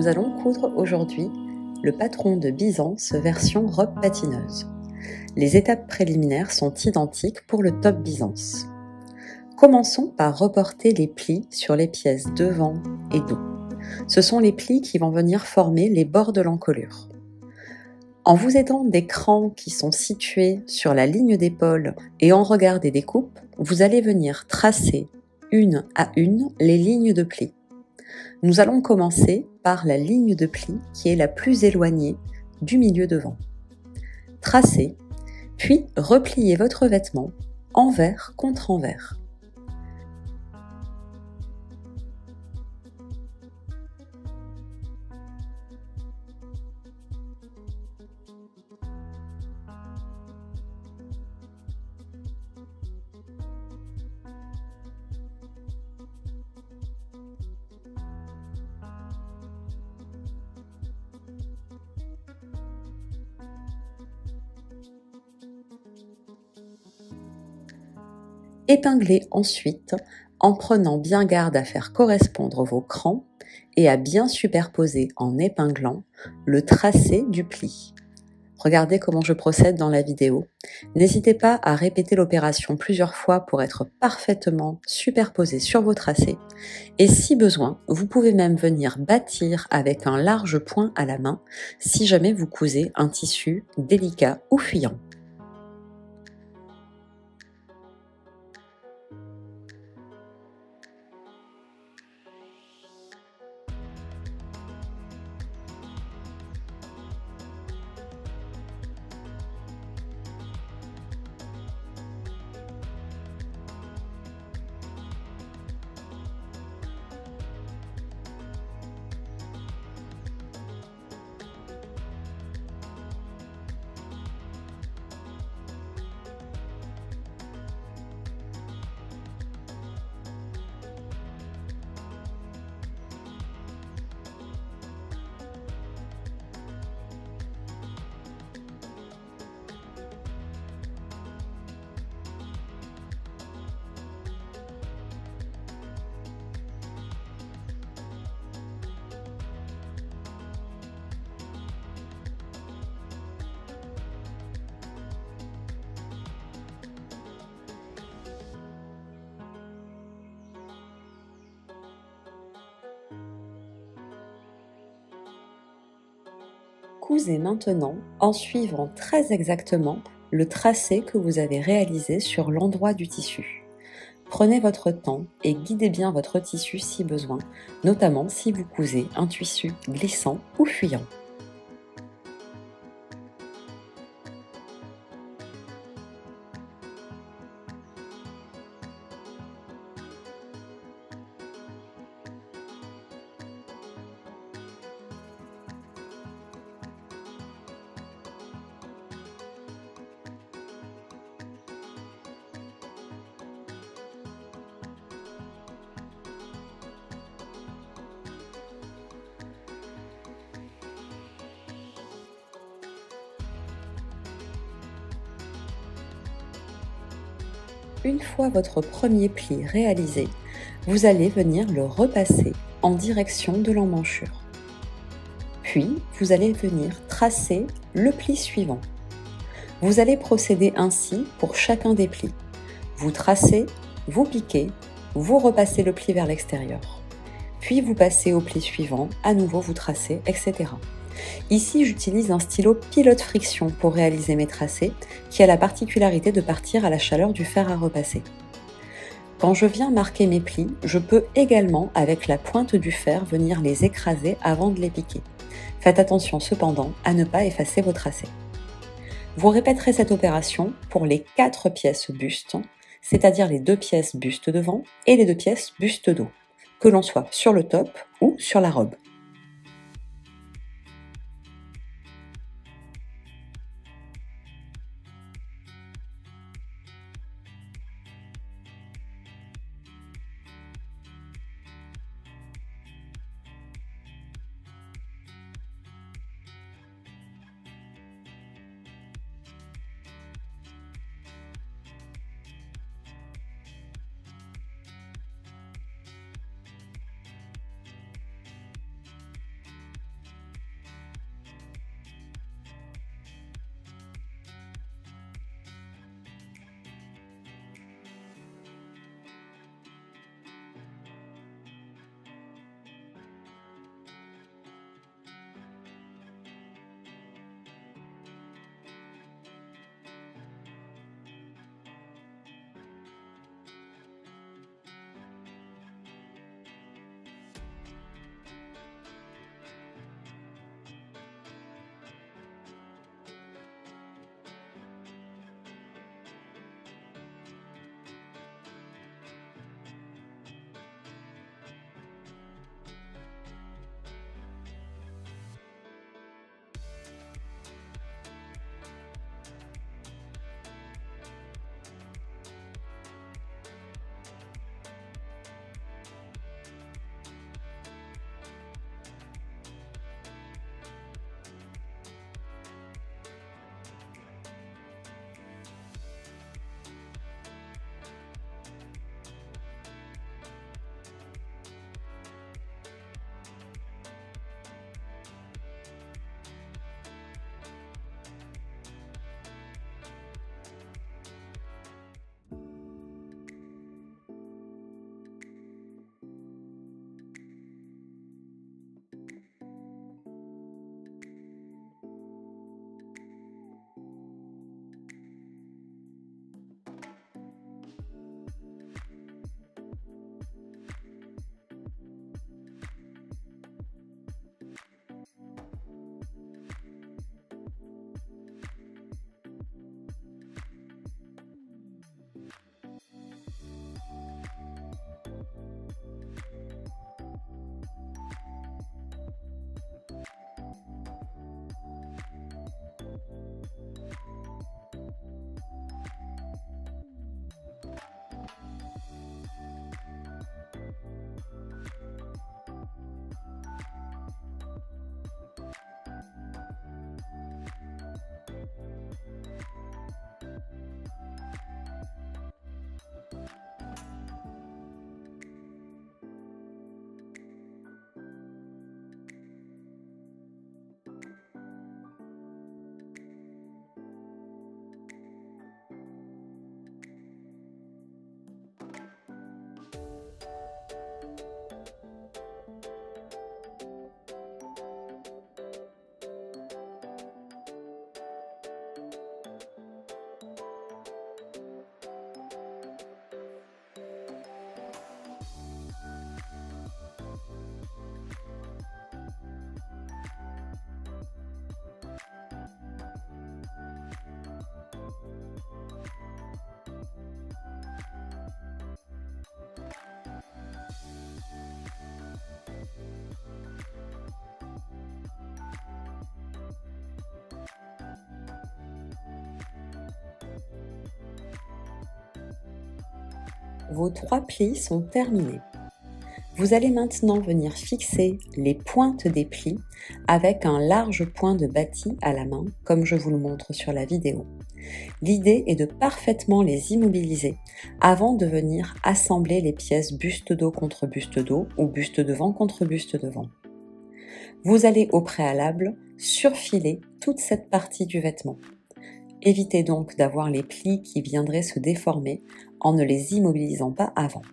nous allons coudre aujourd'hui le patron de Byzance version robe patineuse. Les étapes préliminaires sont identiques pour le top Byzance. Commençons par reporter les plis sur les pièces devant et dos. Ce sont les plis qui vont venir former les bords de l'encolure. En vous aidant des crans qui sont situés sur la ligne d'épaule et en regard des découpes, vous allez venir tracer une à une les lignes de plis. Nous allons commencer par la ligne de pli qui est la plus éloignée du milieu devant. Tracez, puis repliez votre vêtement envers contre envers. Épinglez ensuite en prenant bien garde à faire correspondre vos crans et à bien superposer en épinglant le tracé du pli. Regardez comment je procède dans la vidéo. N'hésitez pas à répéter l'opération plusieurs fois pour être parfaitement superposé sur vos tracés. Et si besoin, vous pouvez même venir bâtir avec un large point à la main si jamais vous cousez un tissu délicat ou fuyant. Cousez maintenant en suivant très exactement le tracé que vous avez réalisé sur l'endroit du tissu. Prenez votre temps et guidez bien votre tissu si besoin, notamment si vous cousez un tissu glissant ou fuyant. Une fois votre premier pli réalisé, vous allez venir le repasser en direction de l'emmanchure. Puis, vous allez venir tracer le pli suivant. Vous allez procéder ainsi pour chacun des plis. Vous tracez, vous piquez, vous repassez le pli vers l'extérieur. Puis vous passez au pli suivant, à nouveau vous tracez, etc. Ici, j'utilise un stylo pilote friction pour réaliser mes tracés, qui a la particularité de partir à la chaleur du fer à repasser. Quand je viens marquer mes plis, je peux également, avec la pointe du fer, venir les écraser avant de les piquer. Faites attention cependant à ne pas effacer vos tracés. Vous répéterez cette opération pour les 4 pièces buste, c'est-à-dire les 2 pièces buste devant et les 2 pièces buste dos, que l'on soit sur le top ou sur la robe. Vos 3 plis sont terminés. Vous allez maintenant venir fixer les pointes des plis avec un large point de bâti à la main, comme je vous le montre sur la vidéo. L'idée est de parfaitement les immobiliser avant de venir assembler les pièces buste dos contre buste dos ou buste devant contre buste devant. Vous allez au préalable surfiler toute cette partie du vêtement. Évitez donc d'avoir les plis qui viendraient se déformer en ne les immobilisant pas avant.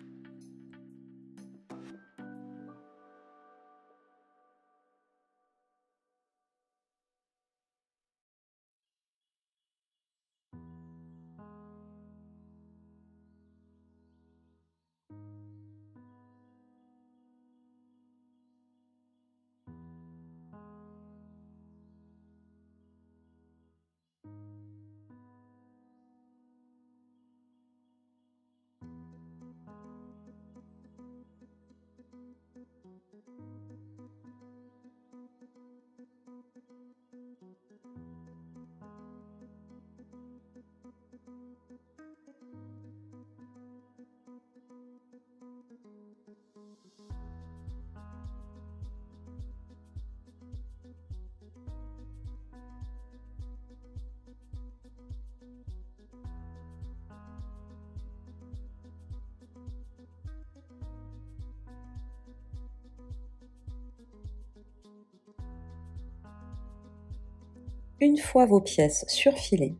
Une fois vos pièces surfilées,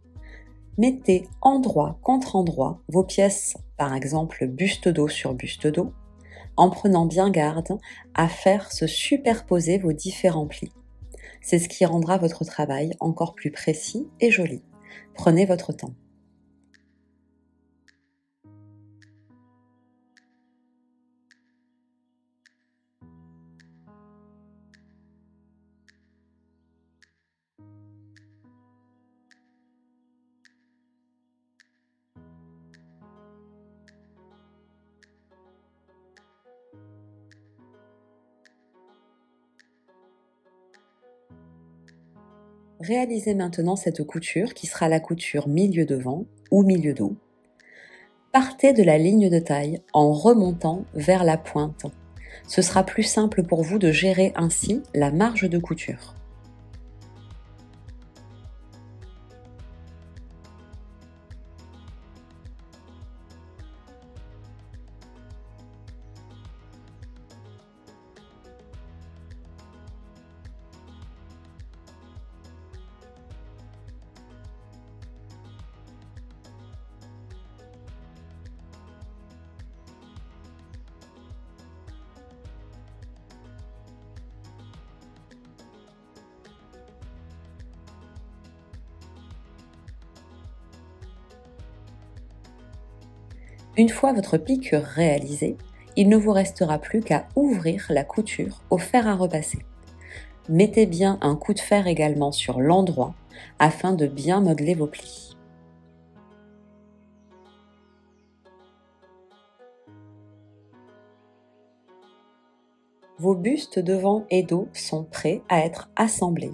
mettez endroit contre endroit vos pièces, par exemple buste dos sur buste dos, en prenant bien garde à faire se superposer vos différents plis. C'est ce qui rendra votre travail encore plus précis et joli. Prenez votre temps. Réalisez maintenant cette couture qui sera la couture milieu devant ou milieu dos. Partez de la ligne de taille en remontant vers la pointe. Ce sera plus simple pour vous de gérer ainsi la marge de couture. Une fois votre piqûre réalisée, il ne vous restera plus qu'à ouvrir la couture au fer à repasser. Mettez bien un coup de fer également sur l'endroit afin de bien modeler vos plis. Vos bustes devant et dos sont prêts à être assemblés.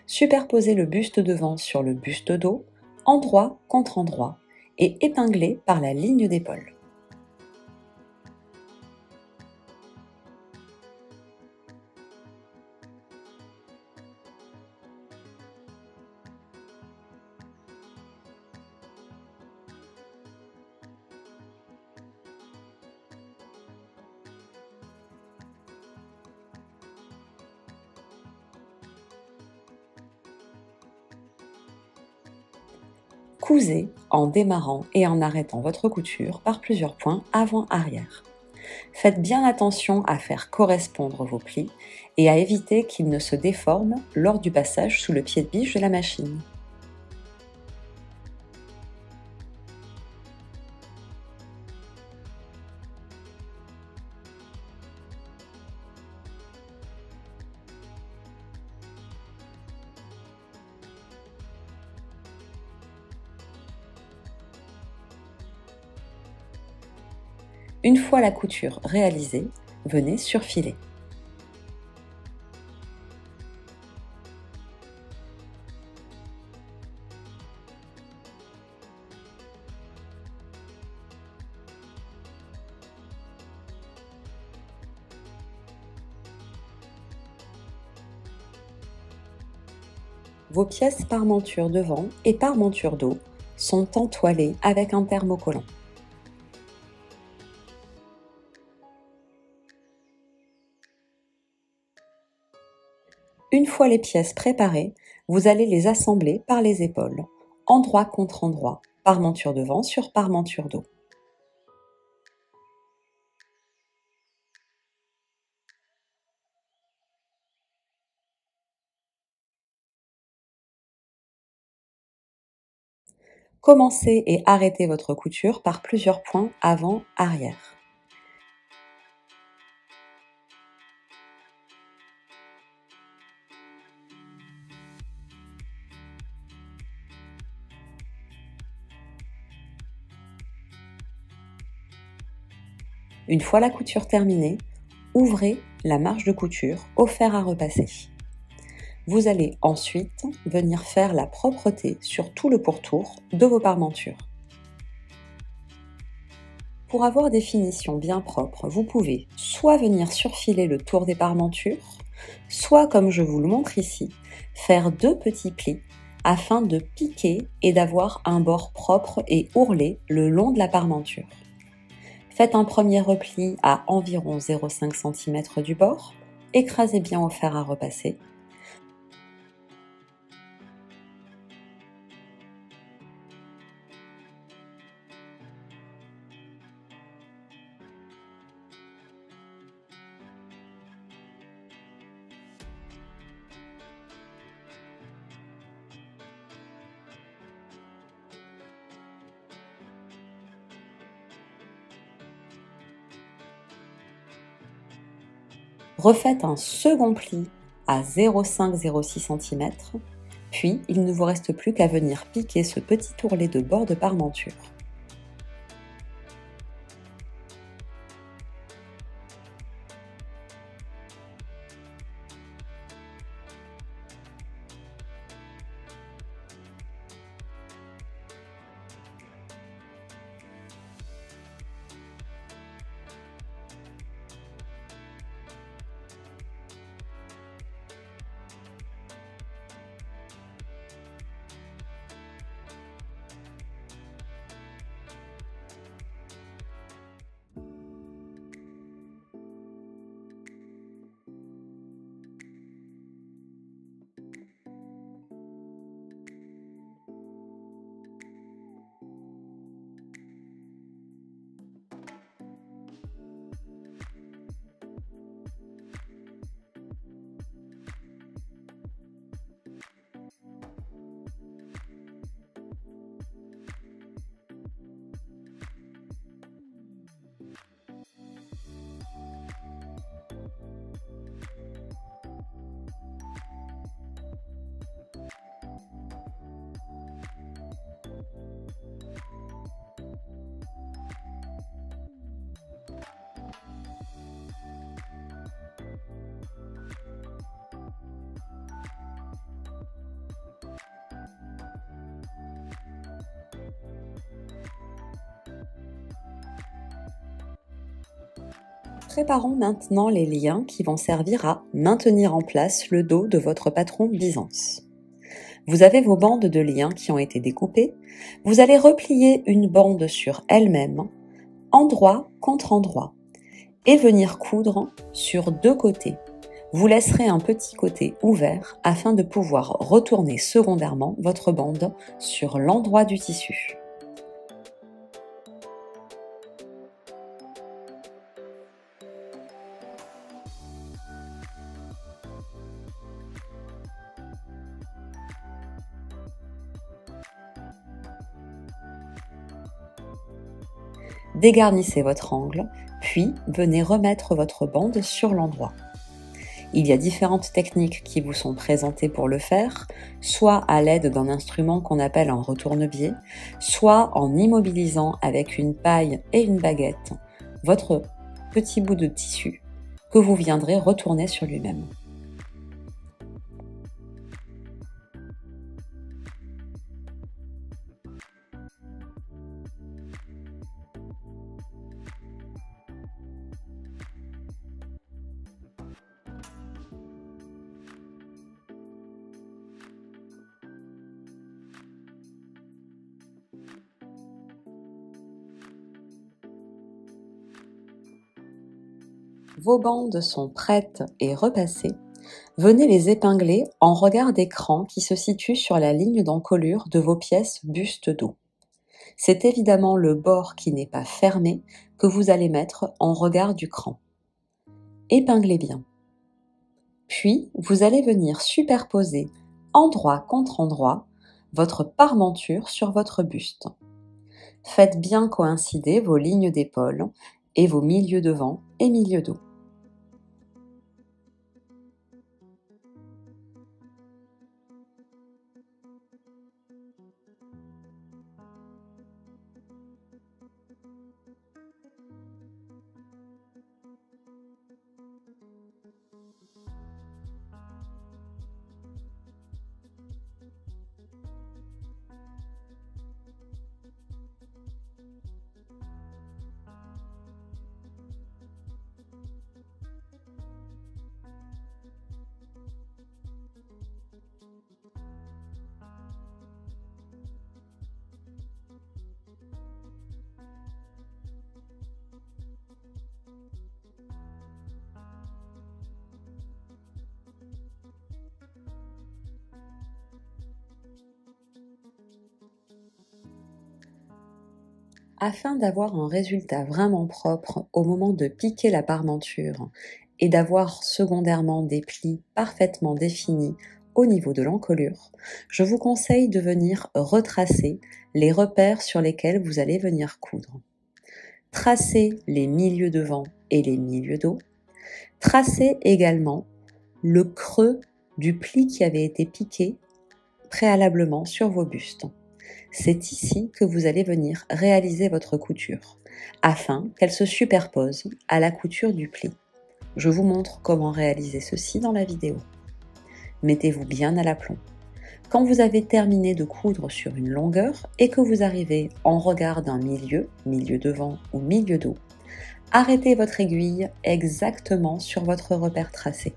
Superposez le buste devant sur le buste dos, endroit contre endroit, et épinglez par la ligne d'épaule. Cousez en démarrant et en arrêtant votre couture par plusieurs points avant-arrière. Faites bien attention à faire correspondre vos plis et à éviter qu'ils ne se déforment lors du passage sous le pied de biche de la machine. Une fois la couture réalisée, venez surfiler. Vos pièces parmenture devant et parmenture dos sont entoilées avec un thermocollant. Une fois les pièces préparées, vous allez les assembler par les épaules, endroit contre endroit, parmenture devant sur parmenture dos. Commencez et arrêtez votre couture par plusieurs points avant-arrière. Une fois la couture terminée, ouvrez la marge de couture au fer à repasser. Vous allez ensuite venir faire la propreté sur tout le pourtour de vos parmentures. Pour avoir des finitions bien propres, vous pouvez soit venir surfiler le tour des parmentures, soit, comme je vous le montre ici, faire 2 petits plis afin de piquer et d'avoir un bord propre et ourlé le long de la parmenture. Faites un premier repli à environ 0,5 cm du bord, écrasez bien au fer à repasser. Refaites un second pli à 0,5-0,6 cm, puis il ne vous reste plus qu'à venir piquer ce petit ourlet de bord de parmenture. Préparons maintenant les liens qui vont servir à maintenir en place le dos de votre patron Byzance. Vous avez vos bandes de liens qui ont été découpées. Vous allez replier une bande sur elle-même, endroit contre endroit, et venir coudre sur 2 côtés. Vous laisserez un petit côté ouvert afin de pouvoir retourner secondairement votre bande sur l'endroit du tissu. Dégarnissez votre angle, puis venez remettre votre bande sur l'endroit. Il y a différentes techniques qui vous sont présentées pour le faire, soit à l'aide d'un instrument qu'on appelle un retourne-biais, soit en immobilisant avec une paille et une baguette votre petit bout de tissu que vous viendrez retourner sur lui-même. Vos bandes sont prêtes et repassées. Venez les épingler en regard d'écran qui se situe sur la ligne d'encolure de vos pièces buste dos. C'est évidemment le bord qui n'est pas fermé que vous allez mettre en regard du cran. Épinglez bien. Puis, vous allez venir superposer endroit contre endroit votre parmenture sur votre buste. Faites bien coïncider vos lignes d'épaule et vos milieux devant et milieu dos. Afin d'avoir un résultat vraiment propre au moment de piquer la parmenture et d'avoir secondairement des plis parfaitement définis au niveau de l'encolure, je vous conseille de venir retracer les repères sur lesquels vous allez venir coudre. Tracez les milieux devant et les milieux dos. Tracez également le creux du pli qui avait été piqué préalablement sur vos bustes. C'est ici que vous allez venir réaliser votre couture, afin qu'elle se superpose à la couture du pli. Je vous montre comment réaliser ceci dans la vidéo. Mettez-vous bien à l'aplomb. Quand vous avez terminé de coudre sur une longueur et que vous arrivez en regard d'un milieu, milieu devant ou milieu dos, arrêtez votre aiguille exactement sur votre repère tracé.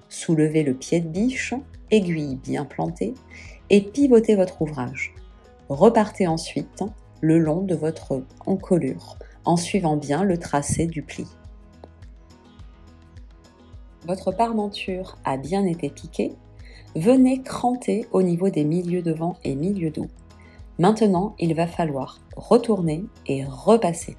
Soulevez le pied de biche, aiguille bien plantée, et pivotez votre ouvrage. Repartez ensuite le long de votre encolure en suivant bien le tracé du pli. Votre parmenture a bien été piquée. Venez cranter au niveau des milieux devant et milieux dos. Maintenant, il va falloir retourner et repasser.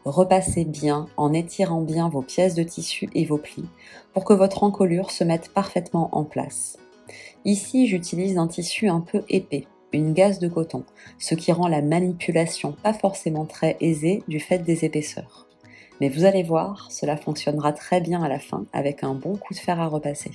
Repassez bien en étirant bien vos pièces de tissu et vos plis pour que votre encolure se mette parfaitement en place. Ici, j'utilise un tissu un peu épais, une gaze de coton, ce qui rend la manipulation pas forcément très aisée du fait des épaisseurs. Mais vous allez voir, cela fonctionnera très bien à la fin avec un bon coup de fer à repasser.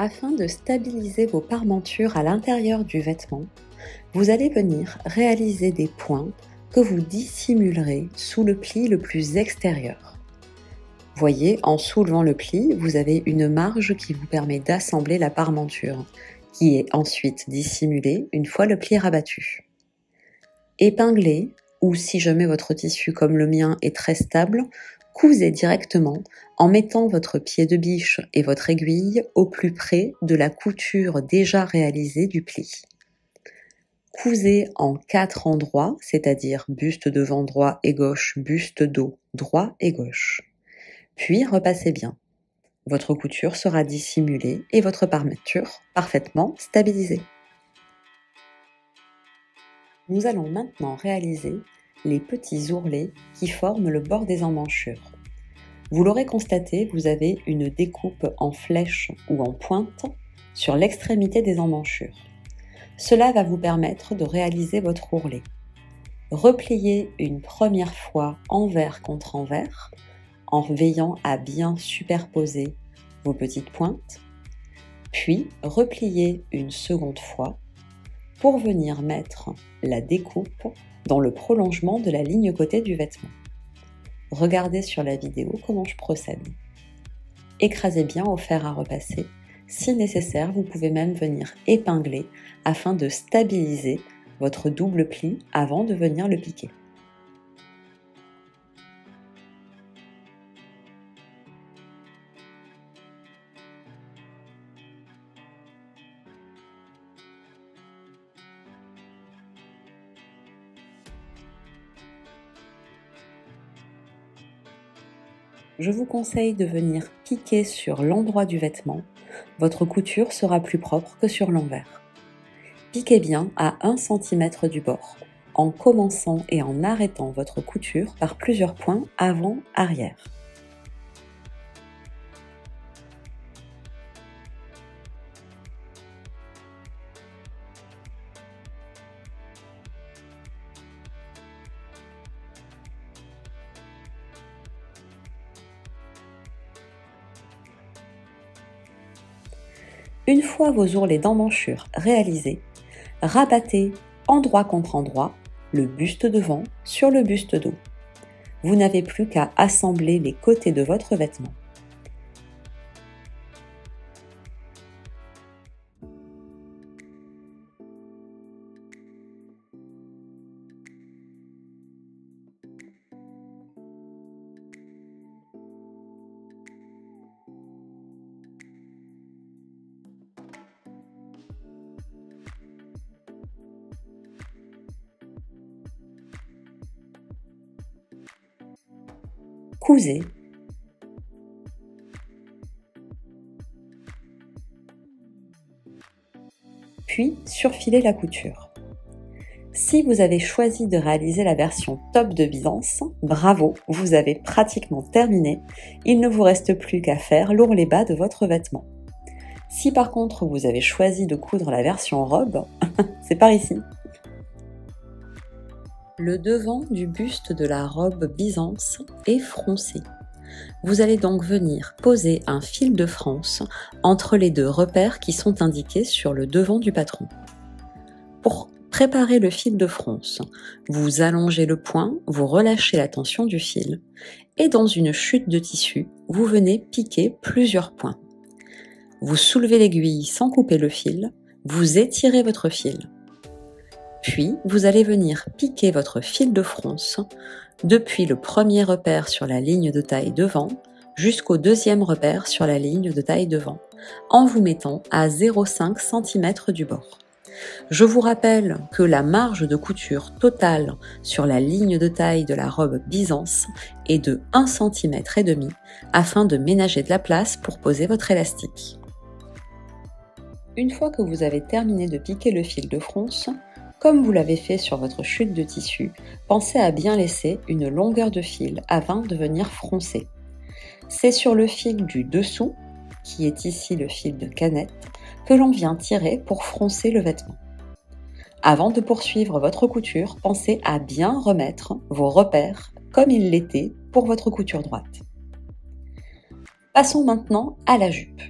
Afin de stabiliser vos parmentures à l'intérieur du vêtement, vous allez venir réaliser des points que vous dissimulerez sous le pli le plus extérieur. Voyez, en soulevant le pli, vous avez une marge qui vous permet d'assembler la parmenture, qui est ensuite dissimulée une fois le pli rabattu. Épinglez, ou si jamais votre tissu comme le mien est très stable, Cousez directement en mettant votre pied de biche et votre aiguille au plus près de la couture déjà réalisée du pli. Cousez en 4 endroits, c'est-à-dire buste devant droit et gauche, buste dos droit et gauche. Puis repassez bien. Votre couture sera dissimulée et votre armature parfaitement stabilisée. Nous allons maintenant réaliser les petits ourlets qui forment le bord des emmanchures. Vous l'aurez constaté, vous avez une découpe en flèche ou en pointe sur l'extrémité des emmanchures. Cela va vous permettre de réaliser votre ourlet. Repliez une première fois envers contre envers en veillant à bien superposer vos petites pointes, puis repliez une seconde fois pour venir mettre la découpe dans le prolongement de la ligne côté du vêtement. Regardez sur la vidéo comment je procède. Écrasez bien au fer à repasser. Si nécessaire, vous pouvez même venir épingler afin de stabiliser votre double pli avant de venir le piquer. Je vous conseille de venir piquer sur l'endroit du vêtement. Votre couture sera plus propre que sur l'envers. Piquez bien à 1 cm du bord, en commençant et en arrêtant votre couture par plusieurs points avant-arrière. Une fois vos ourlets d'emmanchure réalisés, rabattez endroit contre endroit le buste devant sur le buste dos. Vous n'avez plus qu'à assembler les côtés de votre vêtement. Cousez. Puis surfilez la couture. Si vous avez choisi de réaliser la version top de Byzance, bravo, vous avez pratiquement terminé. Il ne vous reste plus qu'à faire l'ourlet bas de votre vêtement. Si par contre vous avez choisi de coudre la version robe, c'est par ici. Le devant du buste de la robe Byzance est froncé. Vous allez donc venir poser un fil de France entre les deux repères qui sont indiqués sur le devant du patron. Pour préparer le fil de France, vous allongez le point, vous relâchez la tension du fil et dans une chute de tissu, vous venez piquer plusieurs points. Vous soulevez l'aiguille sans couper le fil, vous étirez votre fil. Puis, vous allez venir piquer votre fil de France depuis le premier repère sur la ligne de taille devant jusqu'au deuxième repère sur la ligne de taille devant, en vous mettant à 0,5 cm du bord. Je vous rappelle que la marge de couture totale sur la ligne de taille de la robe Byzance est de 1,5 cm afin de ménager de la place pour poser votre élastique. Une fois que vous avez terminé de piquer le fil de France, comme vous l'avez fait sur votre chute de tissu, pensez à bien laisser une longueur de fil avant de venir froncer. C'est sur le fil du dessous, qui est ici le fil de canette, que l'on vient tirer pour froncer le vêtement. Avant de poursuivre votre couture, pensez à bien remettre vos repères comme ils l'étaient pour votre couture droite. Passons maintenant à la jupe.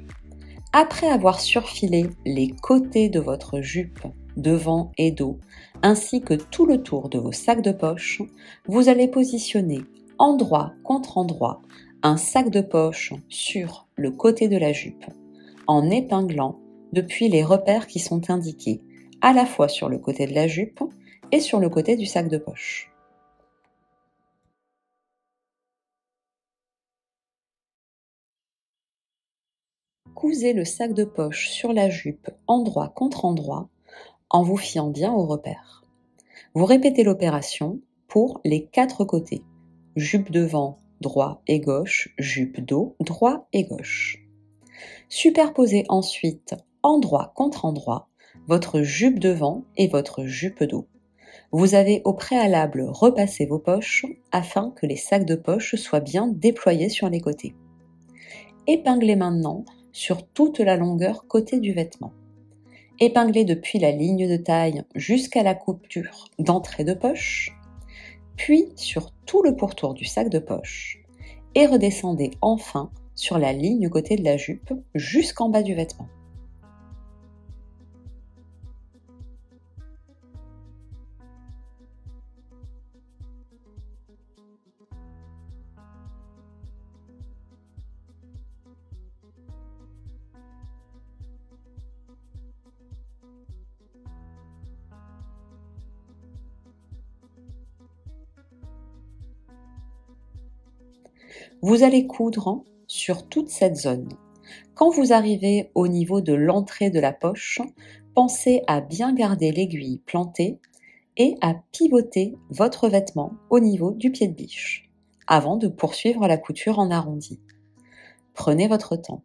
Après avoir surfilé les côtés de votre jupe, devant et dos, ainsi que tout le tour de vos sacs de poche, vous allez positionner endroit contre endroit un sac de poche sur le côté de la jupe, en épinglant depuis les repères qui sont indiqués à la fois sur le côté de la jupe et sur le côté du sac de poche. cousez le sac de poche sur la jupe endroit contre endroit en vous fiant bien aux repères. Vous répétez l'opération pour les 4 côtés. Jupe devant, droit et gauche, jupe dos, droit et gauche. Superposez ensuite, endroit contre endroit, votre jupe devant et votre jupe dos. Vous avez au préalable repassé vos poches afin que les sacs de poche soient bien déployés sur les côtés. Épinglez maintenant sur toute la longueur côté du vêtement. Épinglez depuis la ligne de taille jusqu'à la couture d'entrée de poche, puis sur tout le pourtour du sac de poche, et redescendez enfin sur la ligne côté de la jupe jusqu'en bas du vêtement. Vous allez coudre sur toute cette zone. Quand vous arrivez au niveau de l'entrée de la poche, pensez à bien garder l'aiguille plantée et à pivoter votre vêtement au niveau du pied de biche, avant de poursuivre la couture en arrondi. Prenez votre temps.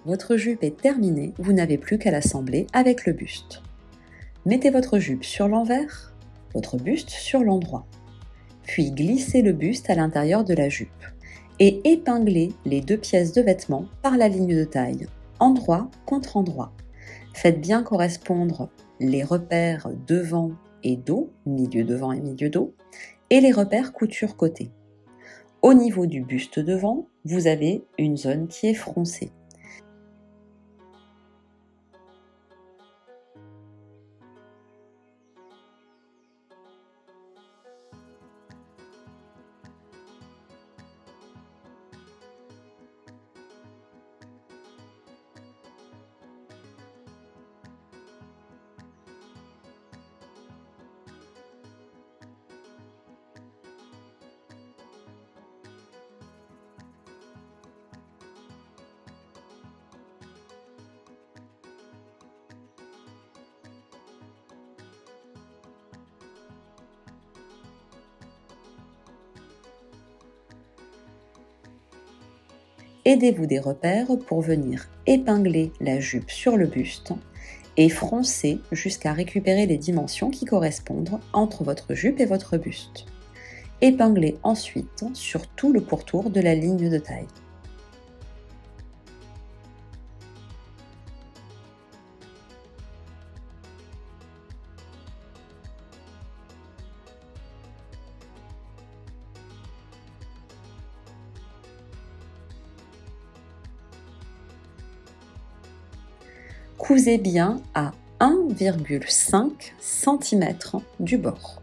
Votre jupe est terminée, vous n'avez plus qu'à l'assembler avec le buste. Mettez votre jupe sur l'envers, votre buste sur l'endroit. Puis glissez le buste à l'intérieur de la jupe et épinglez les 2 pièces de vêtement par la ligne de taille, endroit contre endroit. Faites bien correspondre les repères devant et dos, milieu devant et milieu dos, et les repères couture côté. Au niveau du buste devant, vous avez une zone qui est froncée. Aidez-vous des repères pour venir épingler la jupe sur le buste et froncer jusqu'à récupérer les dimensions qui correspondent entre votre jupe et votre buste. Épinglez ensuite sur tout le pourtour de la ligne de taille. Cousez bien à 1,5 cm du bord.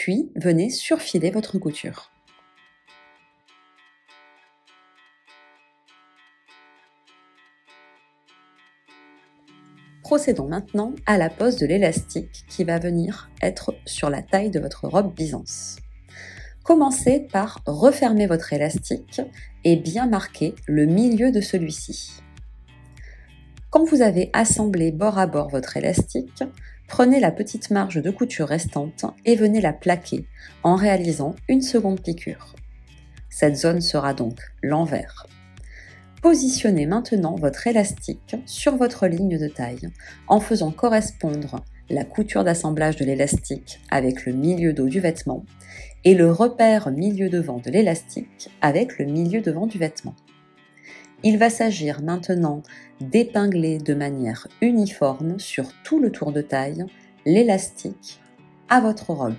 Puis, venez surfiler votre couture. Procédons maintenant à la pose de l'élastique qui va venir être sur la taille de votre robe Byzance. Commencez par refermer votre élastique et bien marquer le milieu de celui-ci. Quand vous avez assemblé bord à bord votre élastique, prenez la petite marge de couture restante et venez la plaquer en réalisant une seconde piqûre. Cette zone sera donc l'envers. Positionnez maintenant votre élastique sur votre ligne de taille en faisant correspondre la couture d'assemblage de l'élastique avec le milieu dos du vêtement et le repère milieu devant de l'élastique avec le milieu devant du vêtement. Il va s'agir maintenant d'épingler de manière uniforme sur tout le tour de taille l'élastique à votre robe.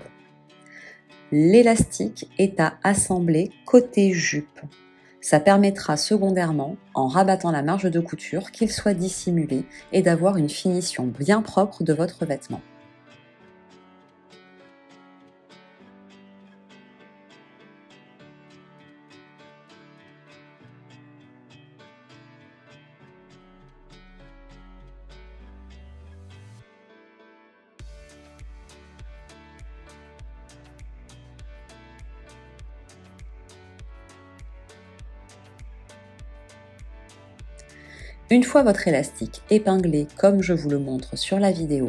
L'élastique est à assembler côté jupe. Ça permettra secondairement, en rabattant la marge de couture, qu'il soit dissimulé et d'avoir une finition bien propre de votre vêtement. Une fois votre élastique épinglé comme je vous le montre sur la vidéo,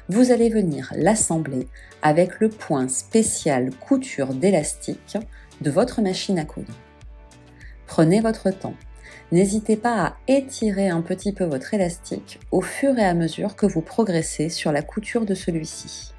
vous allez venir l'assembler avec le point spécial couture d'élastique de votre machine à coudre. Prenez votre temps. N'hésitez pas à étirer un petit peu votre élastique au fur et à mesure que vous progressez sur la couture de celui-ci.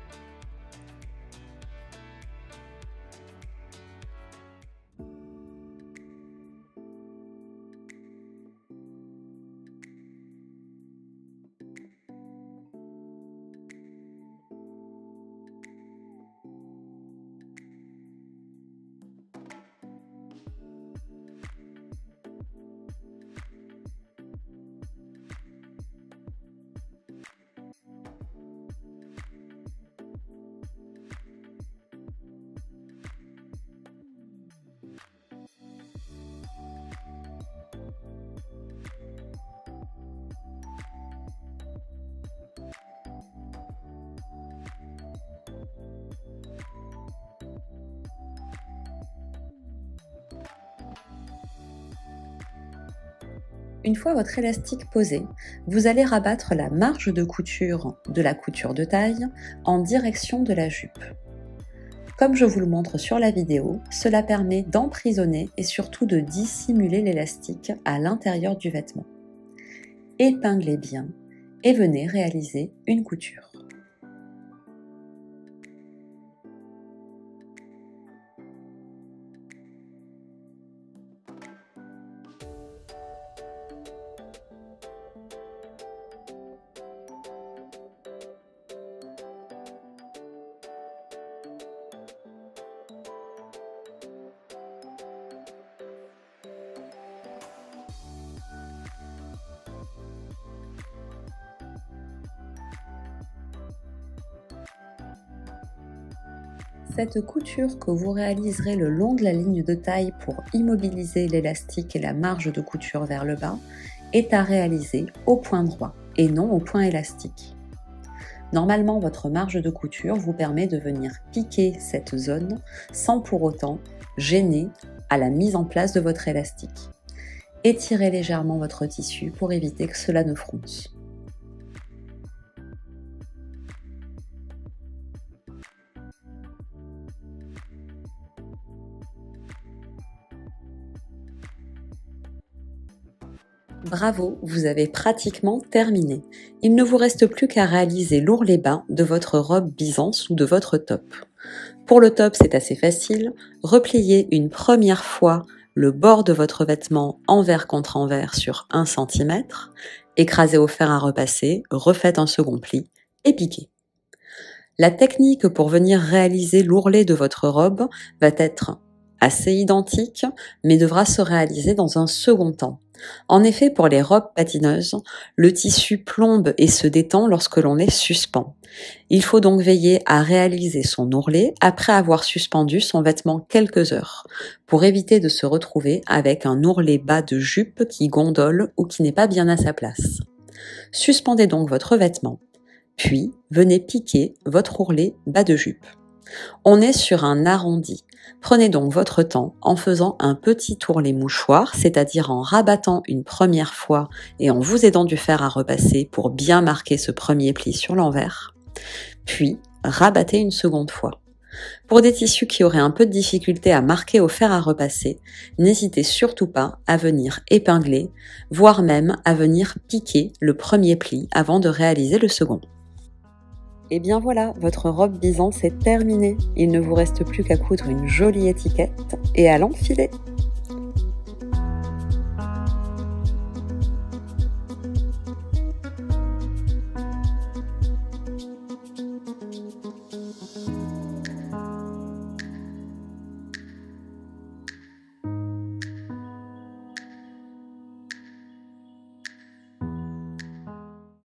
Une fois votre élastique posé, vous allez rabattre la marge de couture de la couture de taille en direction de la jupe. Comme je vous le montre sur la vidéo, cela permet d'emprisonner et surtout de dissimuler l'élastique à l'intérieur du vêtement. Épinglez bien et venez réaliser une couture. Cette couture que vous réaliserez le long de la ligne de taille pour immobiliser l'élastique et la marge de couture vers le bas est à réaliser au point droit et non au point élastique. Normalement, votre marge de couture vous permet de venir piquer cette zone sans pour autant gêner à la mise en place de votre élastique. Étirez légèrement votre tissu pour éviter que cela ne fronce. Bravo, vous avez pratiquement terminé. Il ne vous reste plus qu'à réaliser l'ourlet bas de votre robe Byzance ou de votre top. Pour le top, c'est assez facile. Repliez une première fois le bord de votre vêtement envers contre envers sur 1 cm, écrasez au fer à repasser, refaites un second pli et piquez. La technique pour venir réaliser l'ourlet de votre robe va être assez identique, mais devra se réaliser dans un second temps. En effet, pour les robes patineuses, le tissu plombe et se détend lorsque l'on est suspend. Il faut donc veiller à réaliser son ourlet après avoir suspendu son vêtement quelques heures, pour éviter de se retrouver avec un ourlet bas de jupe qui gondole ou qui n'est pas bien à sa place. Suspendez donc votre vêtement, puis venez piquer votre ourlet bas de jupe. On est sur un arrondi. Prenez donc votre temps en faisant un petit ourlet mouchoir, c'est-à-dire en rabattant une première fois et en vous aidant du fer à repasser pour bien marquer ce premier pli sur l'envers, puis rabattez une seconde fois. Pour des tissus qui auraient un peu de difficulté à marquer au fer à repasser, n'hésitez surtout pas à venir épingler, voire même à venir piquer le premier pli avant de réaliser le second. Et bien voilà, votre robe Byzance est terminée. Il ne vous reste plus qu'à coudre une jolie étiquette et à l'enfiler.